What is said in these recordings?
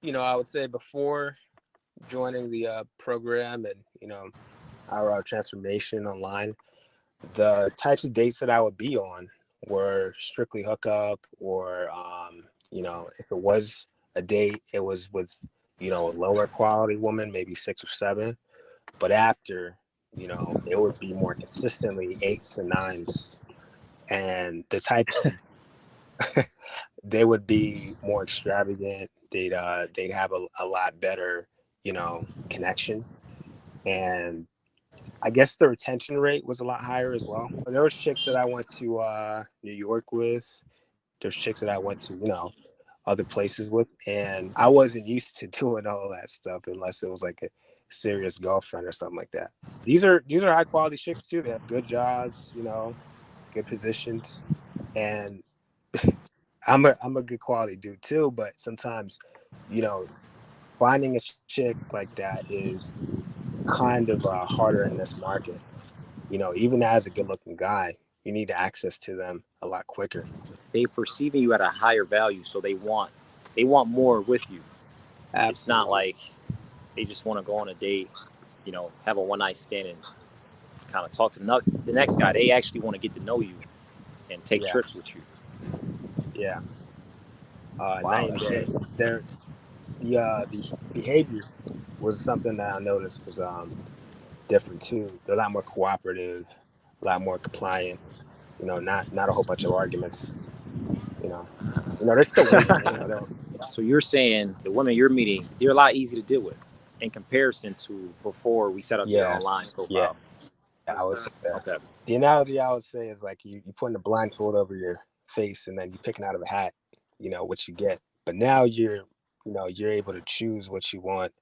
I would say before joining the program and our transformation online, the types of dates that I would be on were strictly hookup, or if it was a date, it was with a lower quality woman, maybe 6 or 7. But after, it would be more consistently 8s and 9s, and the types they would be more extravagant. They'd have a lot better, connection, and I guess the retention rate was a lot higher as well. There was chicks that I went to New York with. There's chicks that I went to, other places with, and I wasn't used to doing all that stuff unless it was like a serious girlfriend or something like that. These are high quality chicks too. They have good jobs, good positions, and I'm a good quality dude too. But sometimes, you know, finding a chick like that is kind of harder in this market. Even as a good looking guy, you need access to them a lot quicker. They perceiving you at a higher value, so they want more with you. It's not Absolutely. like they just want to go on a date, have a one night stand and kind of talk to the next guy. They actually want to get to know you and take Yeah. trips with you. Yeah. Wow, Night and that's day. it. The behavior was something that I noticed was different too. They're a lot more cooperative, a lot more compliant. Not a whole bunch of arguments. You know, they're still women. So you're saying the women you're meeting, they're a lot easier to deal with in comparison to before we set up your online Yes. Yeah. profile. I would say that. Okay. The analogy I would say is like you putting a blindfold over your face and then you picking out of a hat, what you get. But now you're able to choose what you want.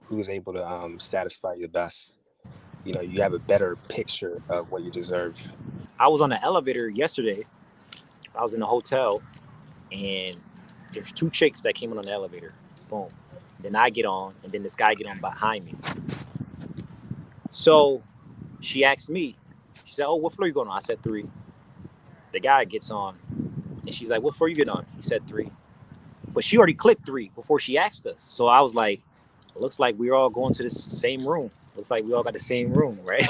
Who's able to satisfy you the best. You have a better picture of what you deserve. I was on the elevator yesterday. I was in a hotel and there's two chicks that came in on the elevator. Boom. Then I get on, and then this guy get on behind me. So she asked me, she said, "Oh, what floor you going on?" I said 3. The guy gets on, and she's like, "What floor you get on?" He said 3. But she already clicked 3 before she asked us. So I was like, looks like we're all going to this same room. Looks like we all got the same room, right?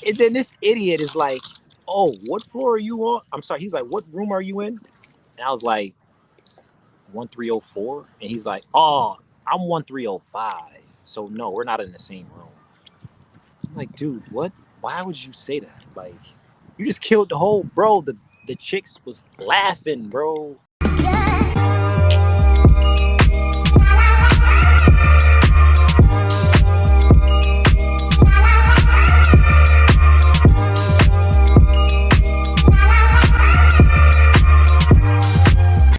And then this idiot is like, "Oh, what floor are you on?" I'm sorry. He's like, "What room are you in?" And I was like, 1304. And he's like, "Oh, I'm 1305. So no, we're not in the same room." I'm like, "Dude, what? Why would you say that? Like, you just killed the whole, bro. The chicks was laughing, bro."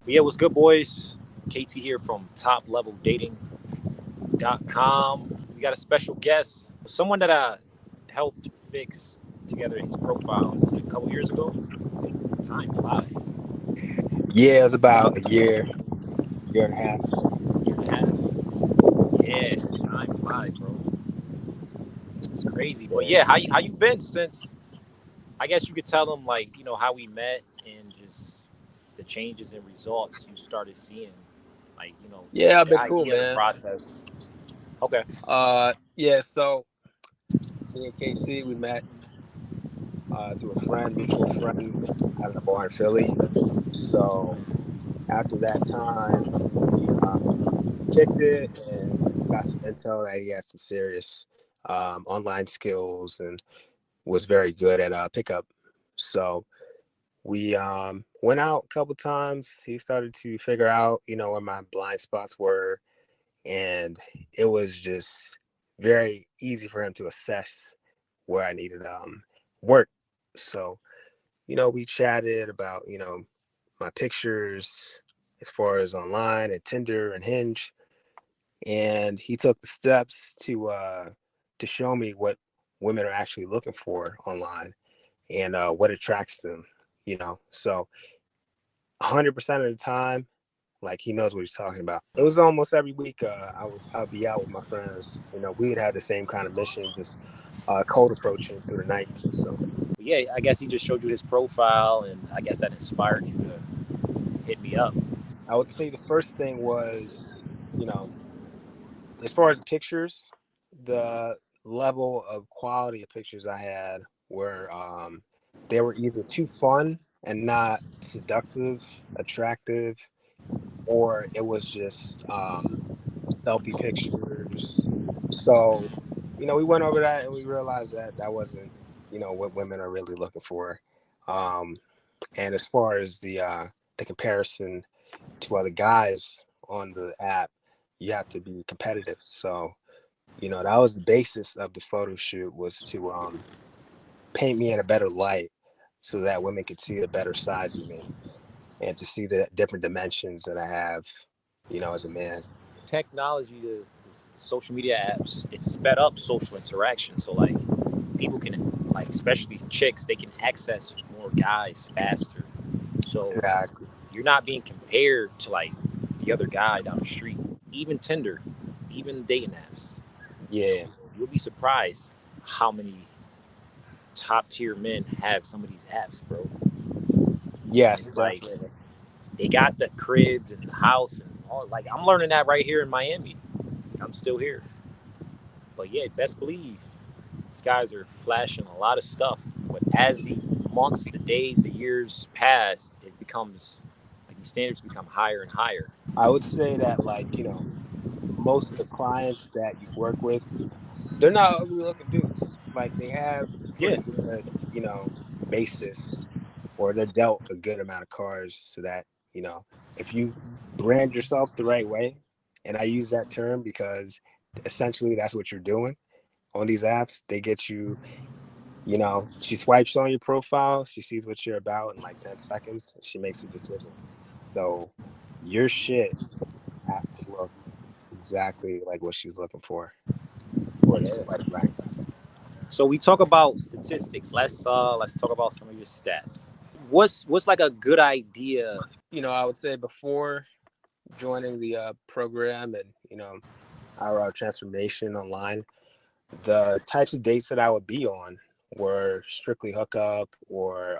But yeah, what's good, boys? KT here from topleveldating.com. We got a special guest, someone that I helped fix together his profile a couple years ago. Time flies. Yeah, it was about a year and a half. Year and a half. Yeah, time flies, bro. It's crazy. But Yeah. yeah, how you been since? I guess you could tell them like how we met and just the changes and results you started seeing, like Yeah, I've the been cool, idea, the man. process. Okay. Yeah, so me and KT, we met through a mutual friend, out of the bar in Philly. So after that time, we kicked it and got some intel that he had some serious online skills and was very good at pickup. So we went out a couple times. He started to figure out, where my blind spots were, and it was just very easy for him to assess where I needed work. So we chatted about my pictures as far as online and Tinder and Hinge, and he took the steps to show me what women are actually looking for online and what attracts them. So 100% of the time, like, he knows what he's talking about. It was almost every week. I'd be out with my friends. We would have the same kind of mission, just cold approaching through the night. So Yeah, I guess he just showed you his profile, and I guess that inspired you to hit me up. I would say the first thing was, you know, as far as pictures, the level of quality of pictures I had were they were either too fun and not seductive, attractive, or it was just selfie pictures. So, we went over that and we realized that that wasn't, what women are really looking for. Um, and as far as the comparison to other guys on the app, you have to be competitive. So, that was the basis of the photo shoot, was to paint me in a better light so that women could see the better sides of me and to see the different dimensions that I have, as a man. Technology, the social media apps, it's sped up social interaction. So like people can, like especially chicks, they can access more guys faster. So Exactly. you're not being compared to like the other guy down the street. Even Tinder, even dating apps. Yeah. You'll be surprised how many top tier men have some of these apps, bro. And Yes, it's like definitely. they got the cribs and the house and all. Like I'm learning that right here in Miami. I'm still here, but yeah, best believe these guys are flashing a lot of stuff. But as the months, the days, the years pass, it becomes like these standards become higher and higher. I would say that, like, most of the clients that you work with, they're not ugly looking dudes. Like, they have Yeah, pretty good, basis, or they're dealt a good amount of cards so that, if you brand yourself the right way, and I use that term because essentially that's what you're doing on these apps. They get you, she swipes on your profile, she sees what you're about in like 10 seconds, and she makes a decision. So your shit has to look exactly like what she's looking for the yeah. swipe right. So we talk about statistics. Let's talk about some of your stats. What's like a good idea? I would say before joining the program and our transformation online, the types of dates that I would be on were strictly hookup, or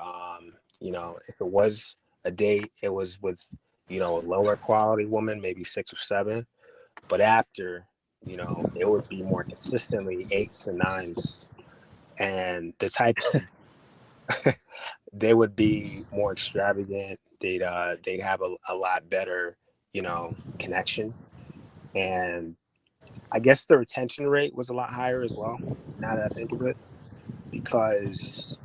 if it was a date, it was with a lower quality woman, maybe 6 or 7. But after, it would be more consistently 8s and 9s, and the types they would be more extravagant. They'd have a lot better, connection. And I guess the retention rate was a lot higher as well, now that I think of it, because,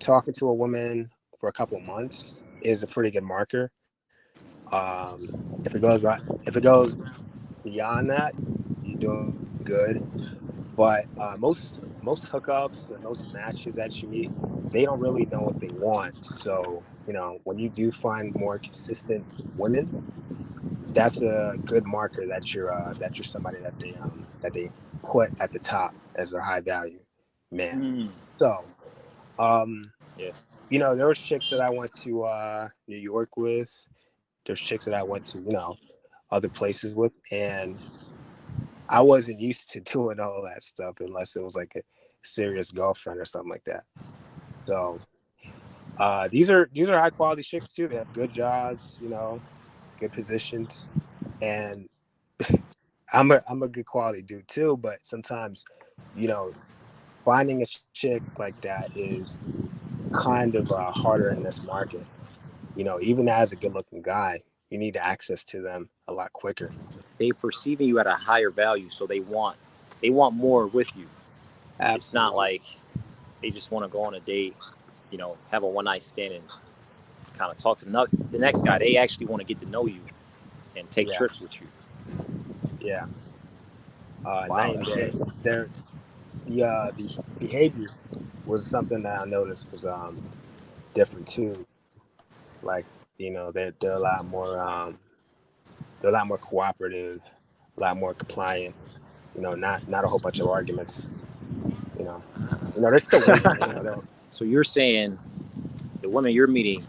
talking to a woman for a couple of months is a pretty good marker. If it goes beyond that, you're doing good. But most hookups and most matches that you meet, they don't really know what they want. So, when you do find more consistent women, that's a good marker that you're somebody that they put at the top as their high value man. Mm, So, um, yeah, there was chicks that I went to New York with. There's chicks that I went to, other places with, and I wasn't used to doing all that stuff unless it was like a serious girlfriend or something like that. So, these are high quality chicks too. They have good jobs, good positions, and I'm a good quality dude too. But sometimes, you know, finding a chick like that is kind of harder in this market. Even as a good looking guy, you need access to them a lot quicker. they perceiving you at a higher value, so they want more with you. It's not Absolutely. like they just want to go on a date, have a one night stand and kind of talk to the next guy. They actually want to get to know you and take Yeah. trips with you. Yeah. Wow, Night and that's day. sick. The behavior was something that I noticed was different too. Like, they're a lot more cooperative, a lot more compliant. Not a whole bunch of arguments. They're still women. They'll, So you're saying the women you're meeting,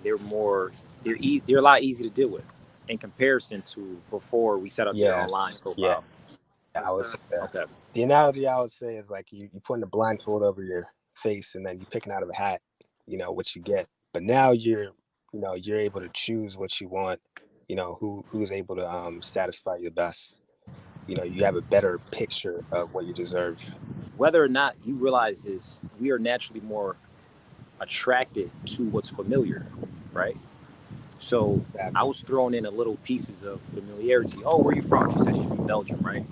they're more, they're a lot easy to deal with in comparison to before we set up your online yes, yeah, profile. I would say that. Okay. The analogy I would say is like you putting a blindfold over your face and then you picking out of a hat, what you get. But now you're able to choose what you want, who's able to satisfy you the best. You have a better picture of what you deserve. Whether or not you realize this, we are naturally more attracted to what's familiar, right? So I Exactly. was throwing in a little pieces of familiarity. Oh, where are you from? She said she's from Belgium, right?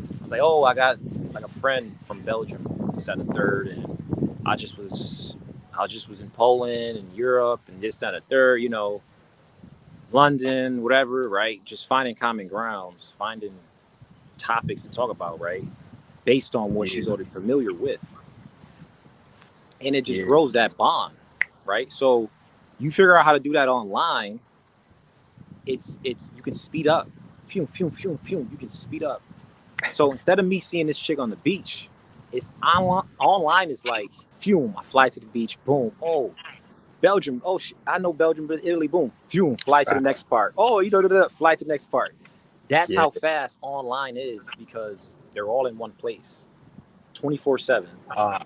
I was like, oh, I got like a friend from Belgium. This, that, and the third, and I just was in Poland and Europe and this, that, and the third. London, whatever, right? Just finding common grounds, finding topics to talk about, right? Based on what Yeah. she's already familiar with, and it just Yeah. grows that bond, right? So you figure out how to do that online. It's you can speed up, fume, fume, fume, fume. You can speed up. So instead of me seeing this chick on the beach, it's online. Online is like fume. I fly to the beach, boom. Oh, Belgium. Oh, I know Belgium, but Italy, boom. Fume. Fly to the next part. Oh, fly to the next part. That's Yeah. how fast online is because they're all in one place, 24/7. Uh,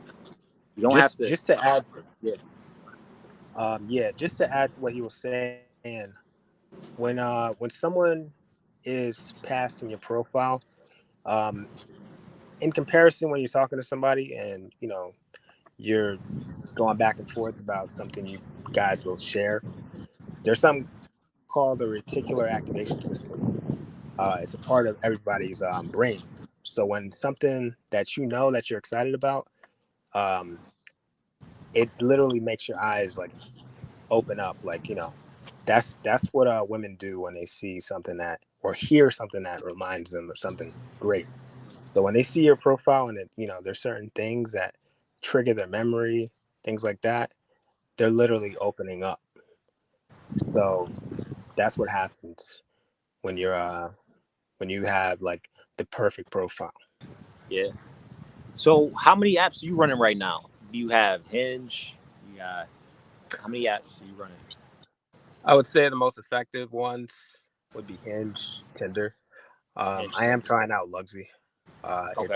You don't have just to. just to add, Yeah. just to add to what he was saying, when someone is passing your profile, um, in comparison, when you're talking to somebody and you're going back and forth about something you guys will share, there's something called the reticular activation system. It's a part of everybody's brain. So when something that that you're excited about, um, it literally makes your eyes like open up. Like that's what women do when they see something that or hear something that reminds them of something great. So when they see your profile and there's certain things that trigger their memory, things like that, they're literally opening up. So that's what happens when when you have like the perfect profile. Yeah. So how many apps are you running right now? Do you have Hinge? You got how many apps are you running? I would say the most effective ones would be Hinge, Tinder. Hinge, I am Tinder. trying out Luxy. Okay.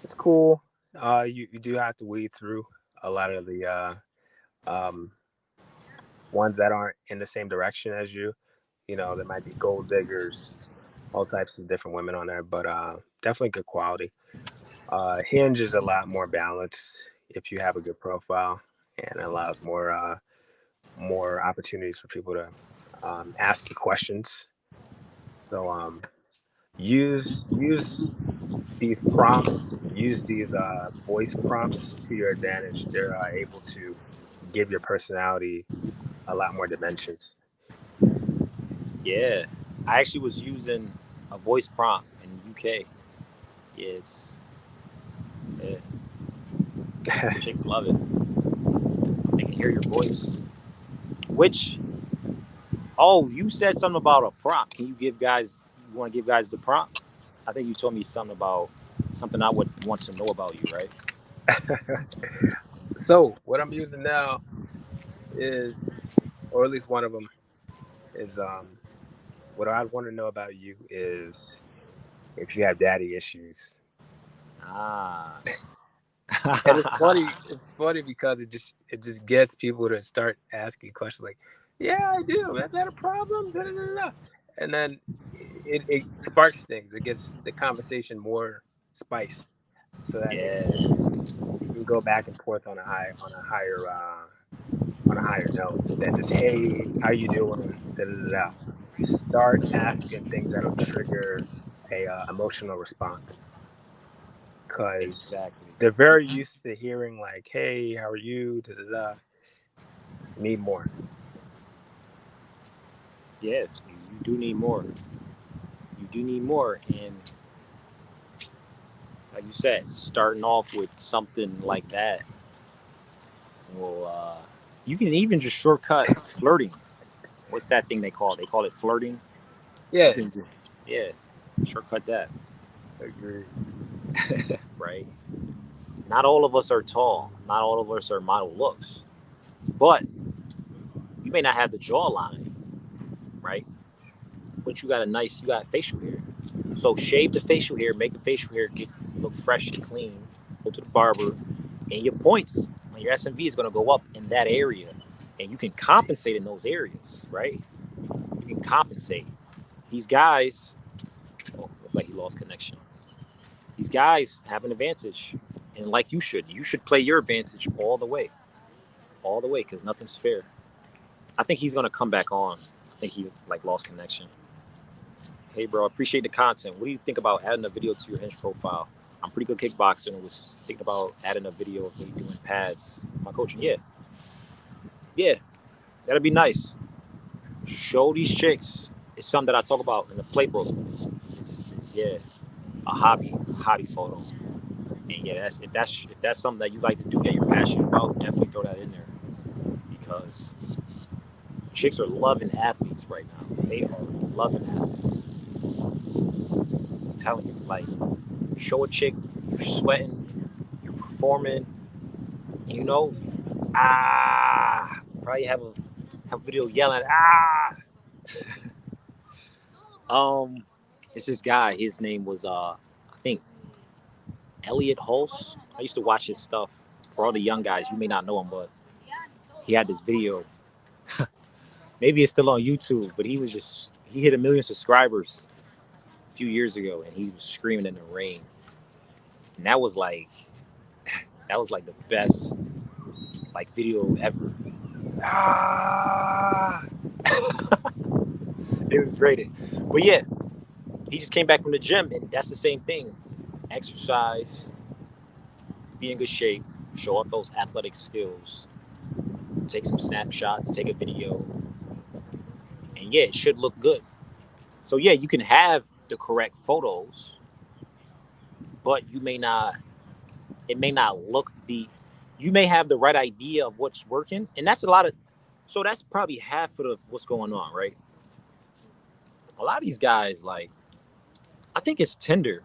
It's cool. You do have to weed through a lot of the um, ones that aren't in the same direction as you. There might be gold diggers, all types of different women on there, but definitely good quality. Hinge is a lot more balanced if you have a good profile and allows more opportunities for people to ask you questions. So use these prompts, use these voice prompts to your advantage. They're able to give your personality a lot more dimensions. Yeah. I actually was using a voice prompt in the UK. Yeah, yeah, chicks love it. They can hear your voice. Which you said something about a prompt. Can you give guys you want to give guys the prompt? I think you told me something about something I would want to know about you, right? So what I'm using now is, or at least one of them is, what I want to know about you is if you have daddy issues. Ah. And it's funny. It's funny because it just gets people to start asking questions like, "Yeah, I do. Is that a problem?" Da, da, da, da. And then it sparks things. It gets the conversation more spice, so that Yeah. you can go back and forth on a higher note than just, "Hey, how you doing?" Da, da, da, da. Start asking things that'll trigger a emotional response because Exactly. they're very used to hearing like, "Hey, how are you?" Da, da, da. Need more. Yeah, you do need more. You do need more, and like you said, starting off with something like that will. You can even just shortcut flirting. What's that thing they call? They call it flirting. You Yeah, can just, yeah, shortcut that, agree. right? Not all of us are tall. Not all of us are model looks, but you may not have the jawline, right? But you got facial hair. So shave the facial hair, make the facial hair look fresh and clean. Go to the barber, and your points on your SMV is going to go up in that area, and you can compensate in those areas, right? You can compensate. These guys, oh, looks like he lost connection. These guys have an advantage, and like you should play your advantage all the way, because nothing's fair. I think he's gonna come back on. I think he like lost connection. Hey, bro, appreciate the content. What do you think about adding a video to your Hinge profile? I'm pretty good kickboxer and was thinking about adding a video of me doing pads. My coaching, yeah, that'd be nice. Show these chicks. It's something that I talk about in the playbook. It's a hobby photo. And yeah, if that's something that you like to do that you're passionate about, definitely throw that in there, because chicks are loving athletes right now. They are loving athletes. I'm telling you, like, show a chick you're sweating, you're performing, you know, probably have a video yelling, it's this guy. His name was I think Elliot Hulse. I used to watch his stuff. For all the young guys, you may not know him, but he had this video. Maybe it's still on YouTube, but he hit 1 million subscribers a few years ago, and he was screaming in the rain. And that was like the best like video ever. It was great. But yeah, he just came back from the gym, and that's the same thing. Exercise, be in good shape, show off those athletic skills, take some snapshots, take a video, and yeah, it should look good. So yeah, you can have the correct photos, but it may not look you may have the right idea of what's working, and that's that's probably half of what's going on, right? A lot of these guys, like, I think it's Tinder,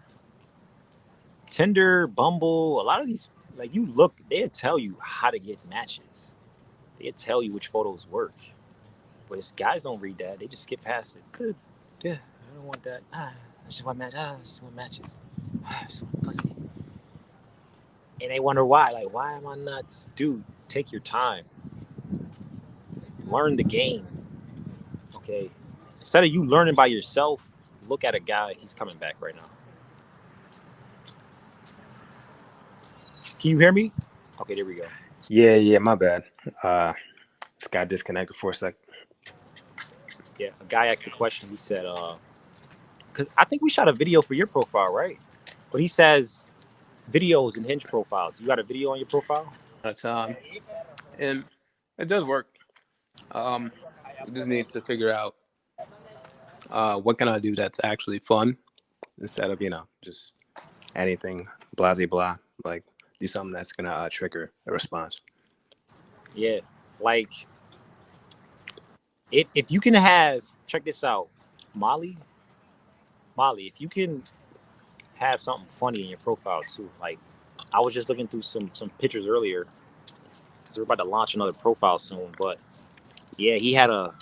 Bumble, a lot of these, like, they'll tell you how to get matches. They'll tell you which photos work. But it's, guys don't read that. They just skip past it. Good. Yeah, I don't want that. I just want matches. I just want pussy. And they wonder why. Like, why am I not? Dude, take your time. Learn the game. Okay? Instead of you learning by yourself, look at a guy. He's coming back right now. Can you hear me? Okay, there we go. Yeah, my bad. Just got disconnected for a sec. Yeah, a guy asked a question. He said, because I think we shot a video for your profile, right? But he says videos and Hinge profiles. You got a video on your profile? But and it does work. We just need to figure out what can I do that's actually fun instead of just anything blah blah. Like, do something that's gonna trigger a response. Yeah, like if you can check this out, Molly, if you can have something funny in your profile too. Like, I was just looking through some pictures earlier, because we're about to launch another profile soon. But yeah, he had an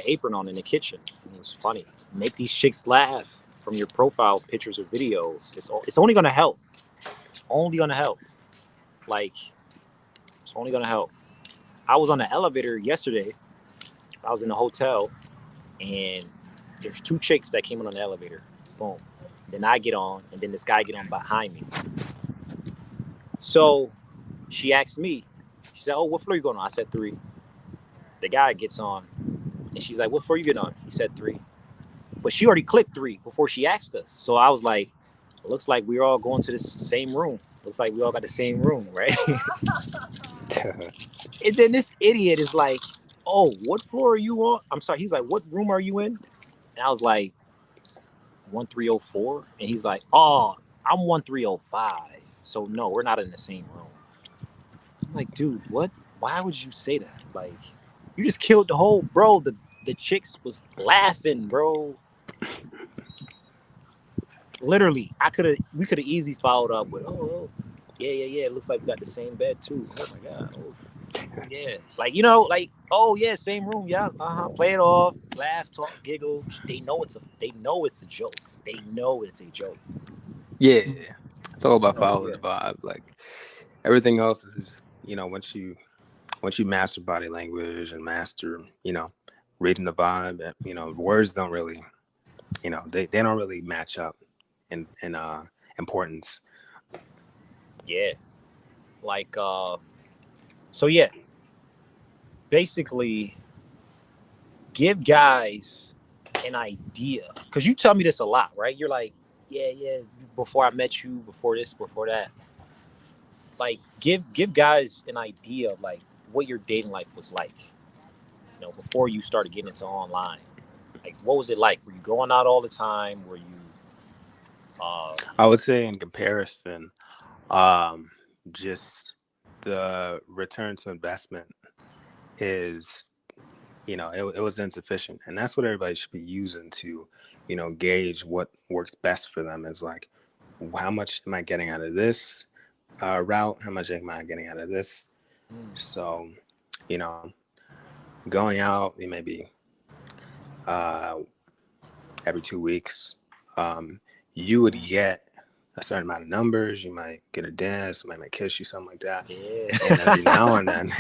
apron on in the kitchen. It was funny. Make these chicks laugh from your profile pictures or videos. It's only gonna help. It's only gonna help. Like, it's only gonna help. I was on the elevator yesterday. I was in the hotel, and there's 2 chicks that came in on the elevator. Boom. Then I get on, and then this guy get on behind me. So she asked me, she said, "Oh, what floor you going on?" I said 3. The guy gets on, and she's like, "What floor you get on?" He said 3. But she already clicked 3 before she asked us. So I was like, looks like we're all going to the same room. Looks like we all got the same room, right? And then this idiot is like, "Oh, what floor are you on?" I'm sorry. He's like, "What room are you in?" And I was like, 1304. And he's like, "Oh, I'm 1305. So no, we're not in the same room." I'm like, dude, what? Why would you say that? Like, you just killed the whole, bro. The chicks was laughing, bro. Literally, we could have easily followed up with, "Oh, yeah. It looks like we got the same bed too." Oh my god. Oh, yeah. Like, like, "Oh yeah, same room. Yeah. Play it off, laugh, talk, giggle." They know it's a joke. They know it's a joke. Yeah. It's all about following the vibe. Like, everything else is, once once you master body language and master, reading the vibe, words don't really, they don't really match up in importance. Yeah. Like so yeah, basically give guys an idea. Cause you tell me this a lot, right? You're like, yeah, before I met you, before this, before that. Like give guys an idea of like what your dating life was like, before you started getting into online. Like what was it like? Were you going out all the time? Were you uh I would say in comparison, um, just the return to investment is, it was insufficient. And that's what everybody should be using to, gauge what works best for them is like, how much am I getting out of this route? How much am I getting out of this? So, you know, going out, maybe uh, every 2 weeks, you would get a certain amount of numbers. You might get a dance, somebody might kiss you, something like that. yeah. And every now and then,